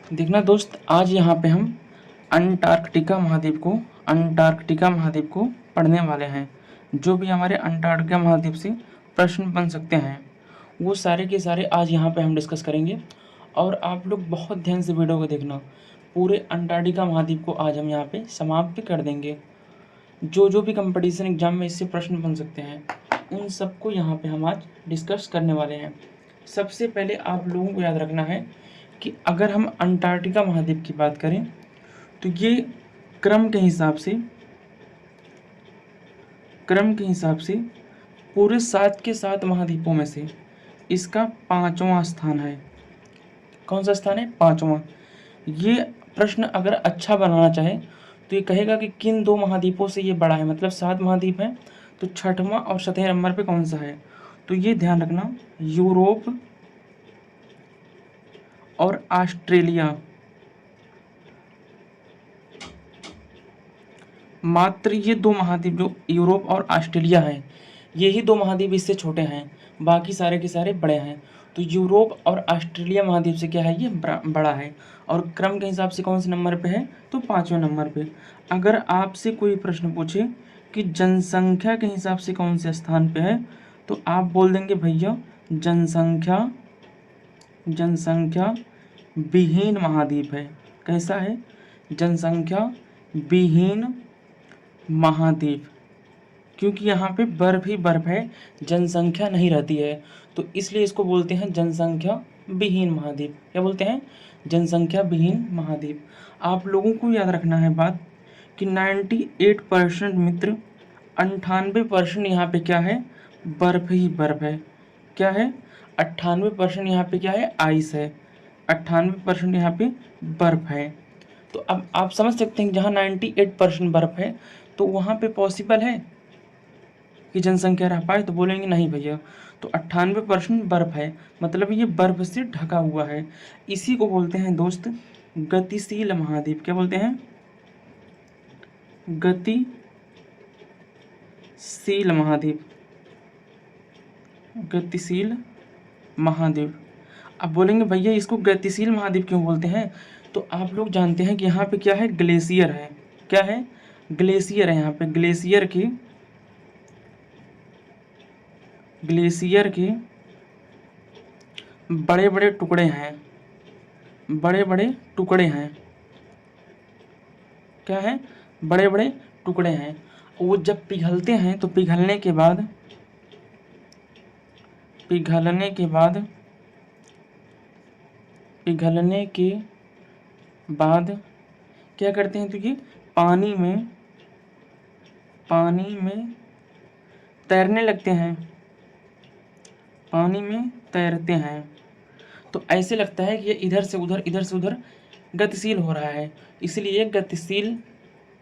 देखना दोस्त, आज यहाँ पे हम अंटार्कटिका महाद्वीप को पढ़ने वाले हैं। जो भी हमारे अंटार्कटिका महाद्वीप से प्रश्न बन सकते हैं वो सारे के सारे आज यहाँ पे हम डिस्कस करेंगे। और आप लोग बहुत ध्यान से वीडियो को देखना। पूरे अंटार्कटिका महाद्वीप को आज हम यहाँ पे समाप्त कर देंगे। जो जो भी कंपटीशन एग्जाम में इससे प्रश्न बन सकते हैं उन सबको यहाँ पे हम आज डिस्कस करने वाले हैं। सबसे पहले आप लोगों को याद रखना है कि अगर हम अंटार्कटिका महाद्वीप की बात करें तो ये क्रम के हिसाब से पूरे 7 के 7 महाद्वीपों में से इसका 5वां स्थान है। कौन सा स्थान है? 5वां। ये प्रश्न अगर अच्छा बनाना चाहे तो ये कहेगा कि किन 2 महाद्वीपों से ये बड़ा है, मतलब 7 महाद्वीप हैं तो 6वां और 7वें नंबर पे कौन सा है। तो ये ध्यान रखना, यूरोप और ऑस्ट्रेलिया, मात्र ये 2 महाद्वीप जो यूरोप और ऑस्ट्रेलिया है, यही 2 महाद्वीप इससे छोटे हैं, बाकी सारे के सारे बड़े हैं। तो यूरोप और ऑस्ट्रेलिया महाद्वीप से क्या है, ये बड़ा है। और क्रम के हिसाब से कौन से नंबर पे है, तो 5वें नंबर पे। अगर आपसे कोई प्रश्न पूछे कि जनसंख्या के हिसाब से कौन से स्थान पे है, तो आप बोल देंगे भैया जनसंख्या विहीन महाद्वीप है। कैसा है? जनसंख्या विहीन महाद्वीप, क्योंकि यहाँ पे बर्फ ही बर्फ है, जनसंख्या नहीं रहती है, तो इसलिए इसको बोलते हैं जनसंख्या विहीन महाद्वीप। क्या बोलते हैं? जनसंख्या विहीन महाद्वीप। आप लोगों को याद रखना है बात कि 98% मित्र, 98% यहाँ पे क्या है, बर्फ ही बर्फ है। क्या है? 98% यहाँ पे क्या है, आइस है। 98% यहाँ पे बर्फ है। तो अब आप समझ सकते हैं कि जहाँ 98% बर्फ है तो वहाँ पे पॉसिबल है कि जनसंख्या रह पाए, तो बोलेंगे नहीं भैया। तो 98% बर्फ है, मतलब ये बर्फ से ढका हुआ है। इसी को बोलते हैं दोस्त गतिशील महाद्वीप। क्या बोलते हैं? गतिशील महाद्वीप। गतिशील महाद्वीप। अब बोलेंगे भैया इसको गतिशील महाद्वीप क्यों बोलते हैं, तो आप लोग जानते हैं कि यहाँ पे क्या है, ग्लेशियर है। क्या है? ग्लेशियर है। यहाँ पे ग्लेशियर के बड़े बड़े टुकड़े हैं। क्या है? बड़े बड़े टुकड़े हैं। वो जब पिघलते हैं तो पिघलने के बाद क्या करते हैं, तो ये पानी में तैरने लगते हैं। पानी में तैरते हैं तो ऐसे लगता है कि ये इधर से उधर गतिशील हो रहा है, इसलिए गतिशील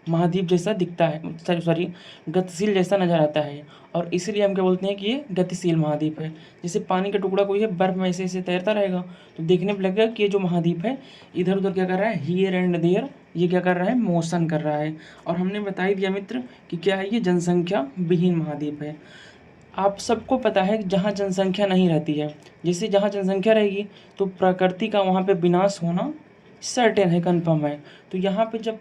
महाद्वीप जैसा दिखता है, सॉरी गतिशील जैसा नज़र आता है। और इसीलिए हम क्या बोलते हैं कि ये गतिशील महाद्वीप है। जैसे पानी का टुकड़ा कोई है, बर्फ में ऐसे ऐसे तैरता रहेगा तो देखने में लगेगा कि ये जो महाद्वीप है इधर उधर क्या कर रहा है, हियर एंड देयर, ये क्या कर रहा है, मोशन कर रहा है। और हमने बता ही दिया मित्र कि क्या है, ये जनसंख्या विहीन महाद्वीप है। आप सबको पता है कि जहाँ जनसंख्या नहीं रहती है, जैसे जहाँ जनसंख्या रहेगी तो प्रकृति का वहाँ पे विनाश होना सर्टेन है, कन्फर्म है। तो यहाँ पे जब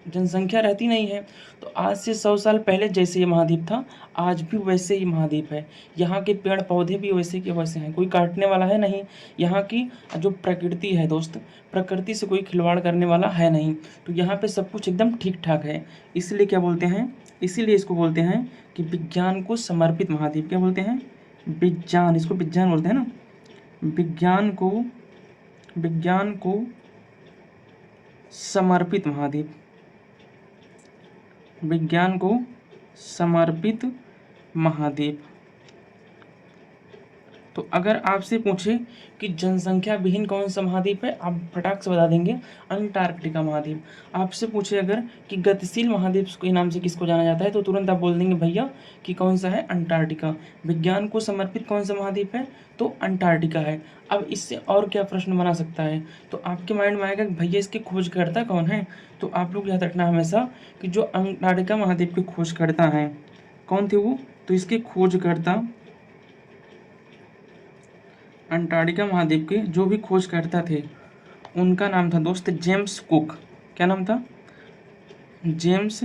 जनसंख्या रहती नहीं है तो आज से 100 साल पहले जैसे ये महाद्वीप था आज भी वैसे ही महाद्वीप है। यहाँ के पेड़ पौधे भी वैसे के वैसे हैं, कोई काटने वाला है नहीं। यहाँ की जो प्रकृति है दोस्त, प्रकृति से कोई खिलवाड़ करने वाला है नहीं, तो यहाँ पे सब कुछ एकदम ठीक ठाक है। इसलिए क्या बोलते हैं, इसीलिए इसको बोलते हैं कि विज्ञान को समर्पित महाद्वीप। क्या बोलते हैं? विज्ञान, इसको विज्ञान बोलते हैं ना। विज्ञान को समर्पित महाद्वीप, विज्ञान को समर्पित महाद्वीप। तो अगर आपसे पूछे कि जनसंख्या विहीन कौन सा महाद्वीप है, आप फटाक से बता देंगे अंटार्कटिका महाद्वीप। आपसे पूछे अगर कि गतिशील महाद्वीप के नाम से किसको जाना जाता है, तो तुरंत आप बोल देंगे भैया कि कौन सा है, अंटार्कटिका। विज्ञान को समर्पित कौन सा महाद्वीप है, तो अंटार्कटिका है। अब इससे और क्या प्रश्न बना सकता है, तो आपके माइंड में आएगा कि भैया इसकी खोजकर्ता कौन है। तो आप लोग याद रखना हमेशा कि जो अंटार्कटिका महाद्वीप के खोजकर्ता हैं कौन थे वो, तो इसके खोजकर्ता, अंटार्कटिका महाद्वीप के जो भी खोजकर्ता थे उनका नाम था दोस्त जेम्स कुक। क्या नाम था? James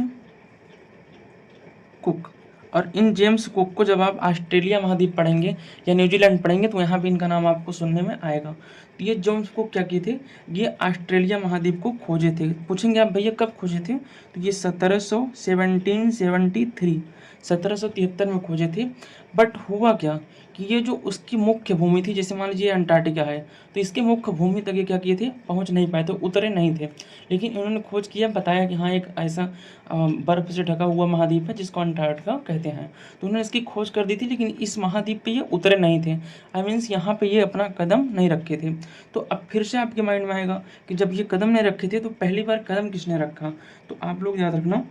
cook. और इन जेम्स कुक को जब आप ऑस्ट्रेलिया महाद्वीप पढ़ेंगे या न्यूजीलैंड पढ़ेंगे तो यहाँ भी इनका नाम आपको सुनने में आएगा। तो ये जेम्स कुक क्या किए थे? ये ऑस्ट्रेलिया महाद्वीप को खोजे थे। पूछेंगे आप भैया कब खोजे थे? तो ये 1773 में खोजे थे। बट हुआ क्या कि ये जो उसकी मुख्य भूमि थी, जैसे मान लीजिए अंटार्कटिका है, तो इसके मुख्य भूमि तक ये क्या किए थे? पहुँच नहीं पाए थे, उतरे नहीं थे। लेकिन इन्होंने खोज किया, बताया कि हाँ एक ऐसा बर्फ़ से ढका हुआ महाद्वीप है जिसको अंटार्कटिका कहते हैं। तो उन्होंने इसकी खोज कर दी थी, लेकिन इस महाद्वीप पे ये उतरे नहीं थे। आई मीन्स यहाँ पे ये अपना कदम नहीं रखे थे। तो अब फिर से आपके माइंड में आएगा कि जब ये कदम नहीं रखे थे तो पहली बार कदम किसने रखा? तो आप लोग याद रखना,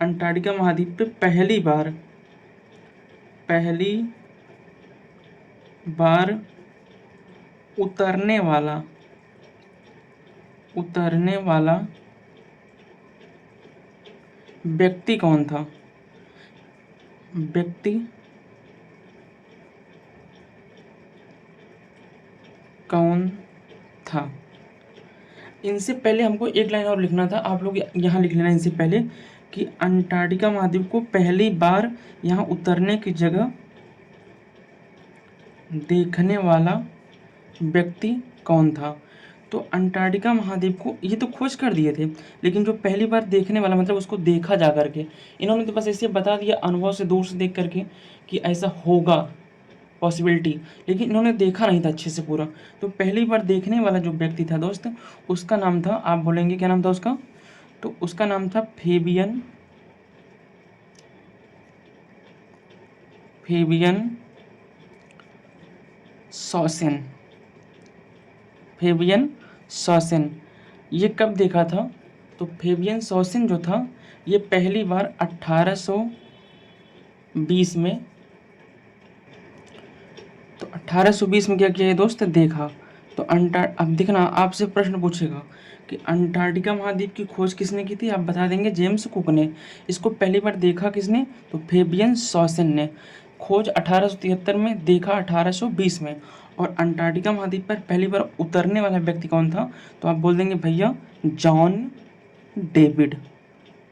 अंटार्कटिका महाद्वीप पे पहली बार उतरने वाला व्यक्ति कौन था? व्यक्ति कौन था? इनसे पहले हमको एक लाइन और लिखना था, आप लोग यहाँ लिख लेना इनसे पहले कि अंटार्कटिका महाद्वीप को पहली बार यहाँ उतरने की जगह देखने वाला व्यक्ति कौन था? तो अंटार्कटिका महाद्वीप को ये तो खोज कर दिए थे, लेकिन जो पहली बार देखने वाला मतलब उसको देखा जा करके, इन्होंने तो बस ऐसे बता दिया अनुभव से, दूर से देख करके कि ऐसा होगा पॉसिबिलिटी, लेकिन इन्होंने देखा नहीं था अच्छे से पूरा। तो पहली बार देखने वाला जो व्यक्ति था दोस्त, उसका नाम था, आप बोलेंगे क्या नाम था उसका? तो उसका नाम था फेबियन सॉसेन। फेबियन सॉसेन। ये कब देखा था? तो फेबियन सॉसेन जो था ये पहली बार 1820 में, तो 1820 में क्या किया है दोस्त? देखा। तो अब देखना, आपसे प्रश्न पूछेगा कि अंटार्कटिका महाद्वीप की खोज किसने की थी? आप बता देंगे जेम्स कुक ने। इसको पहली बार देखा किसने? तो फेबियन सॉसेन ने। खोज 1873 में, देखा 1820 में। और अंटार्कटिका महाद्वीप पर पहली बार उतरने वाला व्यक्ति कौन था? तो आप बोल देंगे भैया जॉन डेविड।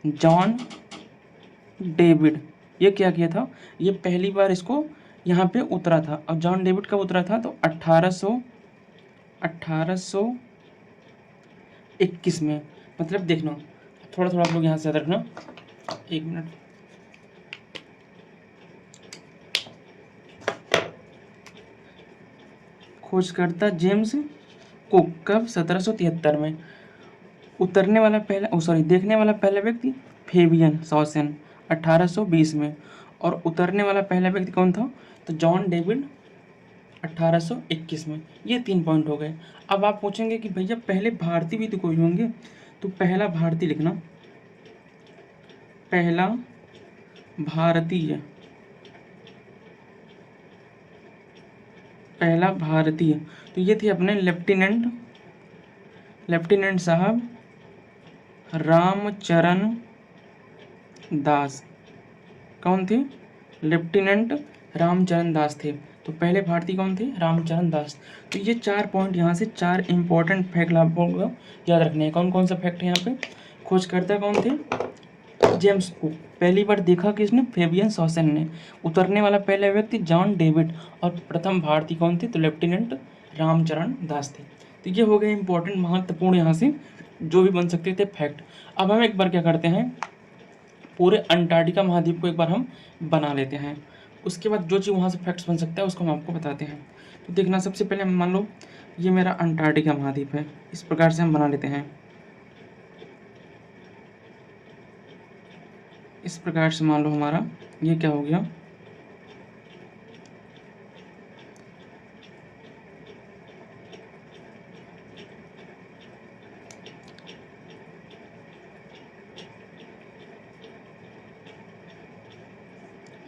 John David. ये क्या किया था? ये पहली बार इसको यहाँ पे उतरा था। और जॉन डेविड कब उतरा था? तो 1821 में। मतलब देखना, थोड़ा थोड़ा आप लोग यहाँ से याद रखना। एक मिनट। खोजकर्ता जेम्स कुक कब? 1773 में। उतरने वाला पहला, सॉरी, देखने वाला पहला व्यक्ति फेबियन सॉसेन 1820 में। और उतरने वाला पहला व्यक्ति कौन था? तो जॉन डेविड 1821 में। ये 3 पॉइंट हो गए। अब आप पूछेंगे कि भैया पहले भारतीय भी तो कोई होंगे, तो पहला भारतीय लिखना। पहला भारतीय, पहला भारतीय, तो ये थे अपने लेफ्टिनेंट साहब रामचरण दास। कौन थे? लेफ्टिनेंट रामचरण दास थे। तो पहले भारतीय कौन थे? रामचरण दास। तो ये 4 पॉइंट यहाँ से, 4 इंपॉर्टेंट फैक्ट आपको याद रखने हैं। कौन कौन सा फैक्ट है यहाँ पे? खोजकर्ता कौन थे? James cook. पहली बार देखा किसने? फेबियन सॉसेन ने। उतरने वाला पहला व्यक्ति जॉन डेविड। और प्रथम भारतीय कौन थे? तो लेफ्टिनेंट रामचरण दास थे। तो ये हो गए इंपॉर्टेंट, महत्वपूर्ण यहाँ से जो भी बन सकते थे फैक्ट। अब हम एक बार क्या करते हैं, पूरे अंटार्कटिका महाद्वीप को एक बार हम बना लेते हैं। उसके बाद जो चीज़ वहाँ से फैक्ट्स बन सकता है उसको हम आपको बताते हैं। तो देखना, सबसे पहले मान लो ये मेरा अंटार्कटिका महाद्वीप है, इस प्रकार से हम बना लेते हैं। इस प्रकार से मान लो हमारा ये क्या हो गया,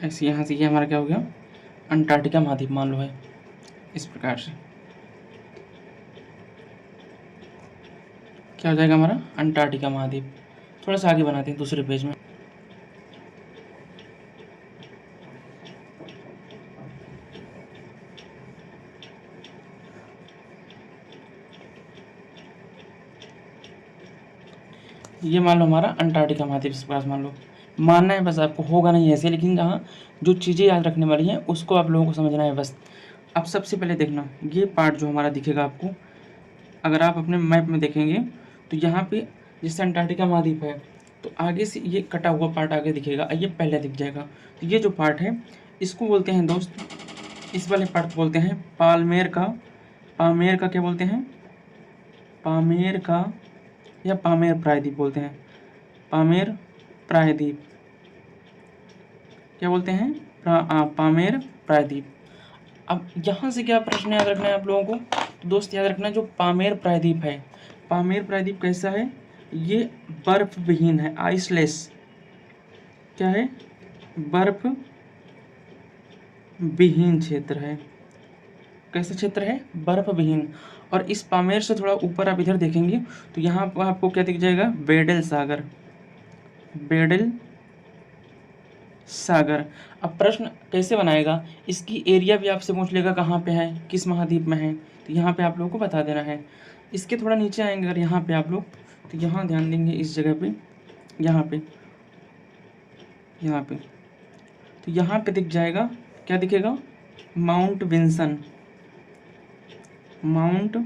ऐसे यहाँ से ये हमारा क्या हो गया, अंटार्कटिका महाद्वीप मान लो है। इस प्रकार से क्या हो जाएगा हमारा अंटार्कटिका महाद्वीप। थोड़ा सा आगे बनाते हैं दूसरे पेज में। ये मान लो हमारा अंटार्कटिका महाद्वीप इस पास मान लो, मानना है बस आपको, होगा नहीं ऐसे, लेकिन जहाँ जो चीज़ें याद रखने वाली हैं उसको आप लोगों को समझना है बस। अब सबसे पहले देखना ये पार्ट जो हमारा दिखेगा आपको, अगर आप अपने मैप में देखेंगे तो यहाँ पे जैसे अंटार्कटिका महाद्वीप है तो आगे से ये कटा हुआ पार्ट आगे दिखेगा, ये पहले दिख जाएगा। तो ये जो पार्ट है इसको बोलते हैं दोस्त, इस वाले पार्ट को बोलते हैं पालमेर का, पामेर का क्या बोलते हैं, पामेर का या पामेर प्रायद्वीप बोलते हैं, पामेर प्रायद्वीप क्या बोलते हैं, पामेर प्रायद्वीप। अब यहाँ से क्या प्रश्न याद रखना है आप लोगों को, तो दोस्त याद रखना जो पामेर प्रायद्वीप है, पामेर प्रायद्वीप कैसा है, ये बर्फ विहीन है, आइसलेस, क्या है, बर्फ विहीन क्षेत्र है। कैसा क्षेत्र है, बर्फ विहीन। और इस पामेर से थोड़ा ऊपर आप इधर देखेंगे तो यहाँ पर आपको क्या दिख जाएगा, बेडल सागर, बेडल सागर। अब प्रश्न कैसे बनाएगा, इसकी एरिया भी आपसे पूछ लेगा कहाँ पे है, किस महाद्वीप में है, तो यहाँ पे आप लोगों को बता देना है। इसके थोड़ा नीचे आएंगे अगर यहाँ पे आप लोग, तो यहाँ ध्यान देंगे इस जगह पे, यहाँ पे, यहाँ पे, तो यहाँ पे दिख जाएगा, क्या दिखेगा, माउंट विंसन, माउंट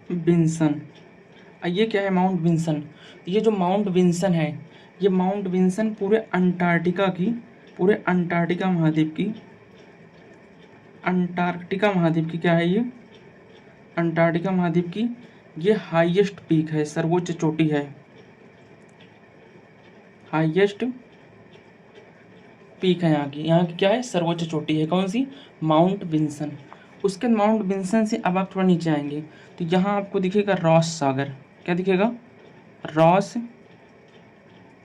विंसन। ये क्या है, माउंट विंसन। ये जो माउंट विंसन है, ये माउंट विंसन पूरे अंटार्कटिका की, पूरे अंटार्कटिका महाद्वीप की, अंटार्कटिका महाद्वीप की क्या है ये, अंटार्कटिका महाद्वीप की ये हाईएस्ट पीक है, सर्वोच्च चोटी है, हाईएस्ट पीक है यहाँ की क्या है, सर्वोच्च चोटी है, कौन सी, माउंट विंसन। उसके माउंट विंसन से अब आप थोड़ा नीचे आएंगे तो यहाँ आपको दिखेगा रॉस सागर, क्या दिखेगा, रॉस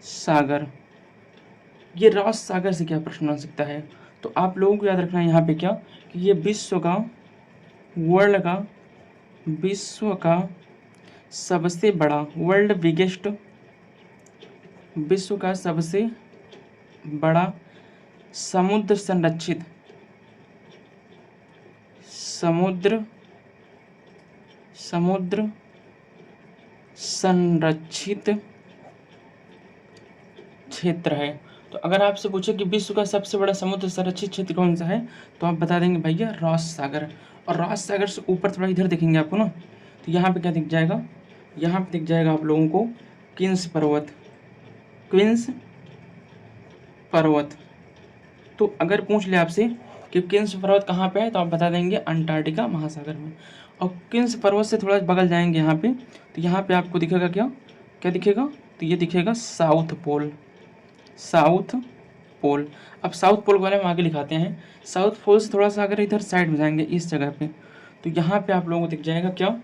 सागर। ये रॉस सागर से क्या प्रश्न बन सकता है, तो आप लोगों को याद रखना है यहाँ पे क्या, कि ये विश्व का, वर्ल्ड का, विश्व का सबसे बड़ा, वर्ल्ड बिगेस्ट, विश्व का सबसे बड़ा समुद्र संरक्षित, समुद्र संरक्षित क्षेत्र है। तो अगर आपसे पूछे कि विश्व का सबसे बड़ा समुद्र संरक्षित क्षेत्र कौन सा है, तो आप बता देंगे भैया रॉस सागर। और रॉस सागर से ऊपर थोड़ा इधर देखेंगे आपको ना, तो यहाँ पे क्या दिख जाएगा, यहाँ पे दिख जाएगा आप लोगों को क्वींस पर्वत, क्वींस पर्वत। तो अगर पूछ ले आपसे कि क्वींस पर्वत कहाँ पे है, तो आप बता देंगे अंटार्कटिका महासागर में। और क्वींस पर्वत से थोड़ा बगल जाएंगे यहाँ पे, तो यहाँ पे आपको दिखेगा क्या, क्या दिखेगा, तो ये दिखेगा साउथ पोल, साउथ पोल। अब साउथ पोल के बारे में आगे लिखाते हैं। साउथ पोल से थोड़ा सा अगर इधर साइड में जाएंगे इस जगह पे, तो यहाँ पे आप लोगों को दिख जाएगा क्या,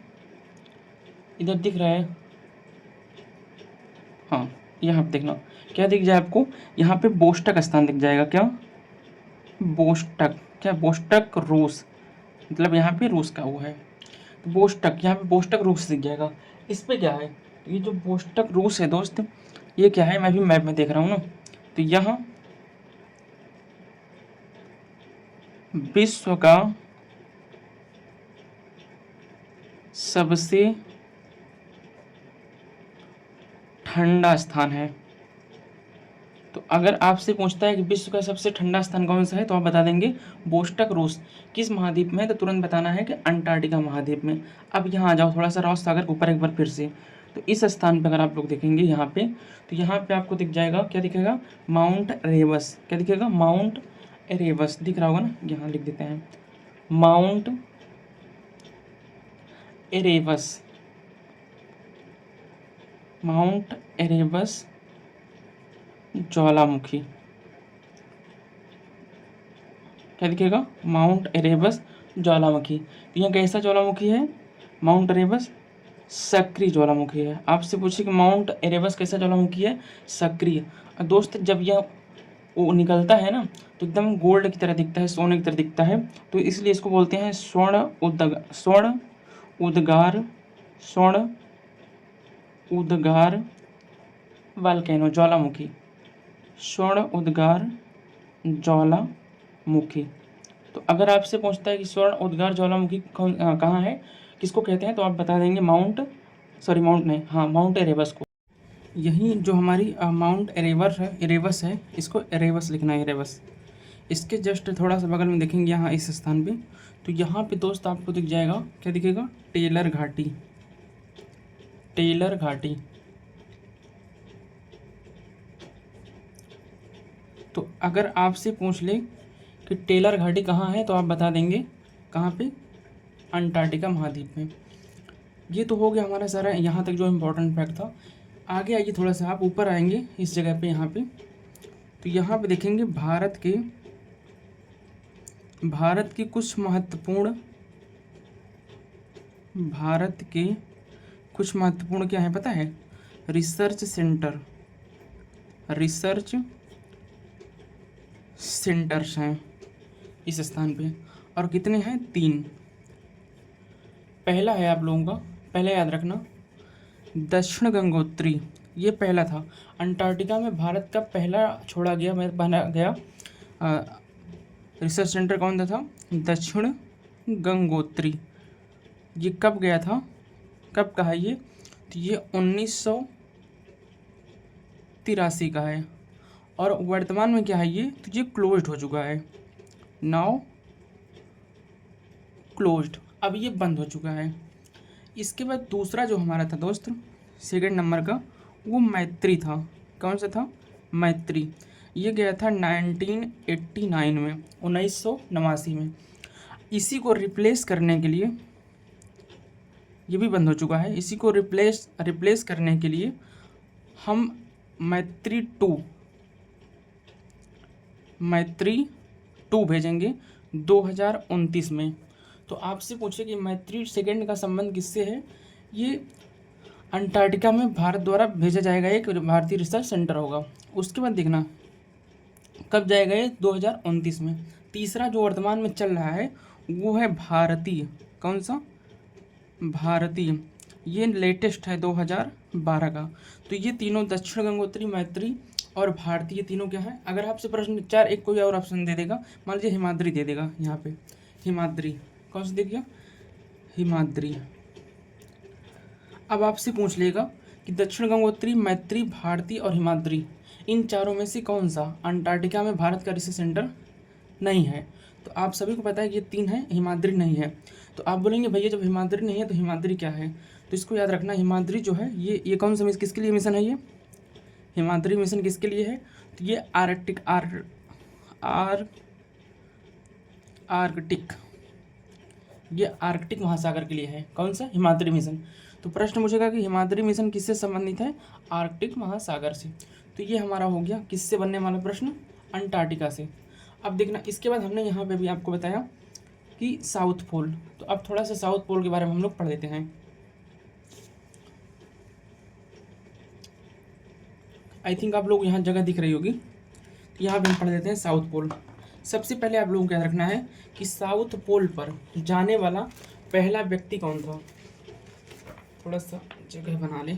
इधर दिख रहा है, हाँ यहाँ पे देखना क्या दिख जाए आपको, यहाँ पे बोस्टक स्थान दिख जाएगा, क्या, बोस्टक, क्या, बोस्टक रूस, मतलब यहाँ पे रूस का वो है, तो बोस्टक, यहाँ पे बोस्टक रूस दिख जाएगा। इस पे क्या है, तो ये जो बोस्टक रूस है दोस्त, ये क्या है, मैं भी मैप में देख रहा हूँ ना, तो यहाँ विश्व का सबसे ठंडा स्थान है। तो अगर आपसे पूछता है कि विश्व का सबसे ठंडा स्थान कौन सा है, तो आप बता देंगे बोस्टक रूस। किस महाद्वीप में है, तो तुरंत बताना है कि अंटार्कटिका महाद्वीप में। अब यहाँ आ जाओ थोड़ा सा रॉस सागर के ऊपर एक बार फिर से, तो इस स्थान पर अगर आप लोग देखेंगे यहाँ पे, तो यहाँ पे आपको दिख जाएगा, क्या दिखेगा, माउंट एरेबस, क्या दिखेगा, माउंट एरेबस दिख रहा होगा ना, यहाँ लिख देते हैं माउंट एरेबस, माउंट एरेबस ज्वालामुखी, क्या दिखेगा, माउंट एरेबस ज्वालामुखी। तो यह कैसा ज्वालामुखी है, माउंट एरेबस सक्रिय ज्वालामुखी है। आपसे पूछे कि माउंट एरेबस कैसा ज्वालामुखी है, सक्रिय। दोस्त जब यह वो निकलता है ना, तो एकदम गोल्ड की तरह दिखता है, सोने की तरह दिखता है, तो इसलिए इसको बोलते हैं स्वर्ण उद्गार वल्केनो, ज्वालामुखी, स्वर्ण उद्गार ज्वालामुखी। तो अगर आपसे पूछता है कि स्वर्ण उद्गार ज्वालामुखी कहाँ है, किसको कहते हैं, तो आप बता देंगे माउंट सॉरी माउंट नहीं, हाँ माउंट एरेबस को। यही जो हमारी माउंट एरेबस है, इसको एरेबस लिखना है, एरेबस। इसके जस्ट थोड़ा सा बगल में देखेंगे यहाँ इस स्थान पे, तो यहाँ पे दोस्त आपको दिख जाएगा, क्या दिखेगा, टेलर घाटी, टेलर घाटी। तो अगर आपसे पूछ ले कि टेलर घाटी कहाँ है, तो आप बता देंगे कहाँ पे, अंटार्कटिका महाद्वीप में। ये तो हो गया हमारा सारा यहाँ तक जो इम्पोर्टेंट फैक्ट था। आगे आइए, थोड़ा सा आप ऊपर आएंगे इस जगह पे, यहाँ पे, तो यहाँ पे देखेंगे भारत के कुछ महत्वपूर्ण, भारत के कुछ महत्वपूर्ण क्या है पता है, रिसर्च सेंटर्स हैं इस स्थान पे। और कितने हैं, 3। पहला है आप लोगों का, पहले याद रखना, दक्षिण गंगोत्री, ये पहला था। अंटार्कटिका में भारत का पहला छोड़ा गया, बना गया रिसर्च सेंटर कौन सा था, दक्षिण गंगोत्री। ये कब गया था, कब का है ये, तो ये 1983 का है। और वर्तमान में क्या है ये, तो ये क्लोज्ड हो चुका है, नाउ क्लोज्ड, अब ये बंद हो चुका है। इसके बाद दूसरा जो हमारा था दोस्त, सेकंड नंबर का, वो मैत्री था। कौन सा था, मैत्री। ये गया था 1989 में, 1989 में। इसी को रिप्लेस करने के लिए, ये भी बंद हो चुका है, इसी को रिप्लेस करने के लिए हम मैत्री टू भेजेंगे 2029 में। तो आपसे पूछे कि मैत्री सेकंड का संबंध किससे है, ये अंटार्कटिका में भारत द्वारा भेजा जाएगा, एक भारतीय रिसर्च सेंटर होगा। उसके बाद देखना कब जाएगा ये, 2029 में। तीसरा जो वर्तमान में चल रहा है वो है भारतीय, कौन सा, भारतीय, ये लेटेस्ट है 2012 का। तो ये तीनों दक्षिण गंगोत्री, मैत्री और भारतीय, तीनों क्या है। अगर आपसे प्रश्न 4 एक कोई और ऑप्शन दे देगा, मान लीजिए हिमाद्री दे देगा, यहाँ पे हिमाद्री, कौन सा दे दिया, हिमाद्री। अब आपसे पूछ लेगा कि दक्षिण गंगोत्री, मैत्री, भारती और हिमाद्री, इन चारों में से कौन सा अंटार्कटिका में भारत का रिसर्च सेंटर नहीं है। तो आप सभी को पता है कि ये 3 है, हिमाद्री नहीं है। तो आप बोलेंगे भैया जब हिमाद्री नहीं है तो हिमाद्री क्या है, तो इसको याद रखना, हिमाद्री जो है ये कौन सा, किसके लिए मिशन है, ये हिमाद्री मिशन किसके लिए है, तो ये आर्कटिक महासागर के लिए है। कौन सा, हिमाद्री मिशन। तो प्रश्न पूछेगा कि हिमाद्री मिशन किससे संबंधित है, आर्कटिक महासागर से। तो ये हमारा हो गया किससे बनने वाला प्रश्न, अंटार्कटिका से। अब देखना, इसके बाद हमने यहाँ पे भी आपको बताया कि साउथ पोल। तो अब थोड़ा सा साउथ पोल के बारे में हम लोग पढ़ लेते हैं। आई थिंक आप लोग यहाँ जगह दिख रही होगी, तो यहाँ पे हम पढ़ लेते हैं साउथ पोल। सबसे पहले आप लोगों को याद रखना है कि साउथ पोल पर जाने वाला पहला व्यक्ति कौन था। थोड़ा सा जगह बना ले,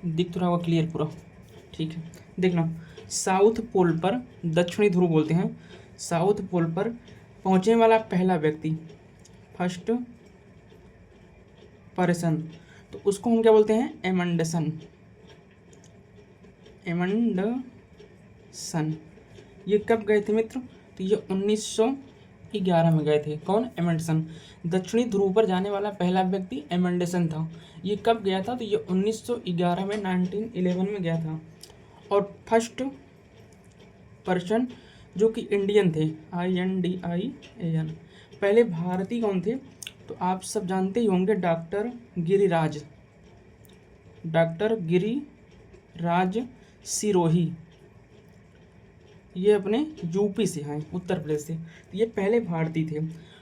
दिख तो रहा होगा क्लियर पूरा, ठीक है। देखना, साउथ पोल पर, दक्षिणी ध्रुव बोलते हैं, साउथ पोल पर पहुंचने वाला पहला व्यक्ति, फर्स्ट पर्सन, तो उसको हम क्या बोलते हैं, एमंडसन। ये कब गए थे मित्र, तो ये 1911 में गए थे। कौन, एमंडसन। दक्षिणी ध्रुव पर जाने वाला पहला व्यक्ति एमंडसन था। ये कब गया था, तो ये 1911 में, 1911 में गया था। और फर्स्ट पर्सन जो कि इंडियन थे, INDIAN, पहले भारतीय कौन थे, तो आप सब जानते ही होंगे, डॉक्टर गिरिराज सिरोही। ये अपने यूपी से हैं, उत्तर प्रदेश से। तो ये पहले भारतीय थे।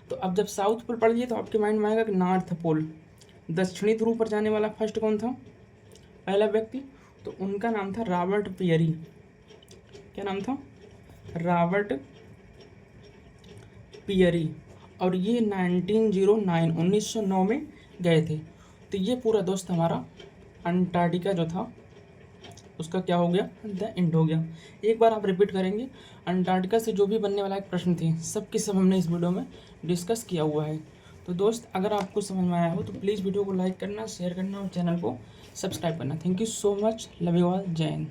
तो अब जब साउथ पोल पढ़ लिए तो आपके माइंड में आएगा कि नॉर्थ पोल, दक्षिणी ध्रुव पर जाने वाला फर्स्ट कौन था, पहला व्यक्ति, तो उनका नाम था रॉबर्ट पियरी। क्या नाम था, रॉबर्ट पियरी। और ये 1909 में गए थे। तो ये पूरा दोस्त हमारा अंटार्कटिका जो था उसका क्या हो गया, द एंड हो गया। एक बार आप रिपीट करेंगे, अंटार्कटिका से जो भी बनने वाला एक प्रश्न थे सब के सब हमने इस वीडियो में डिस्कस किया हुआ है। तो दोस्त अगर आपको समझ में आया हो तो प्लीज़ वीडियो को लाइक करना, शेयर करना और चैनल को सब्सक्राइब करना। Thank you so much, love you all, जय हिंद।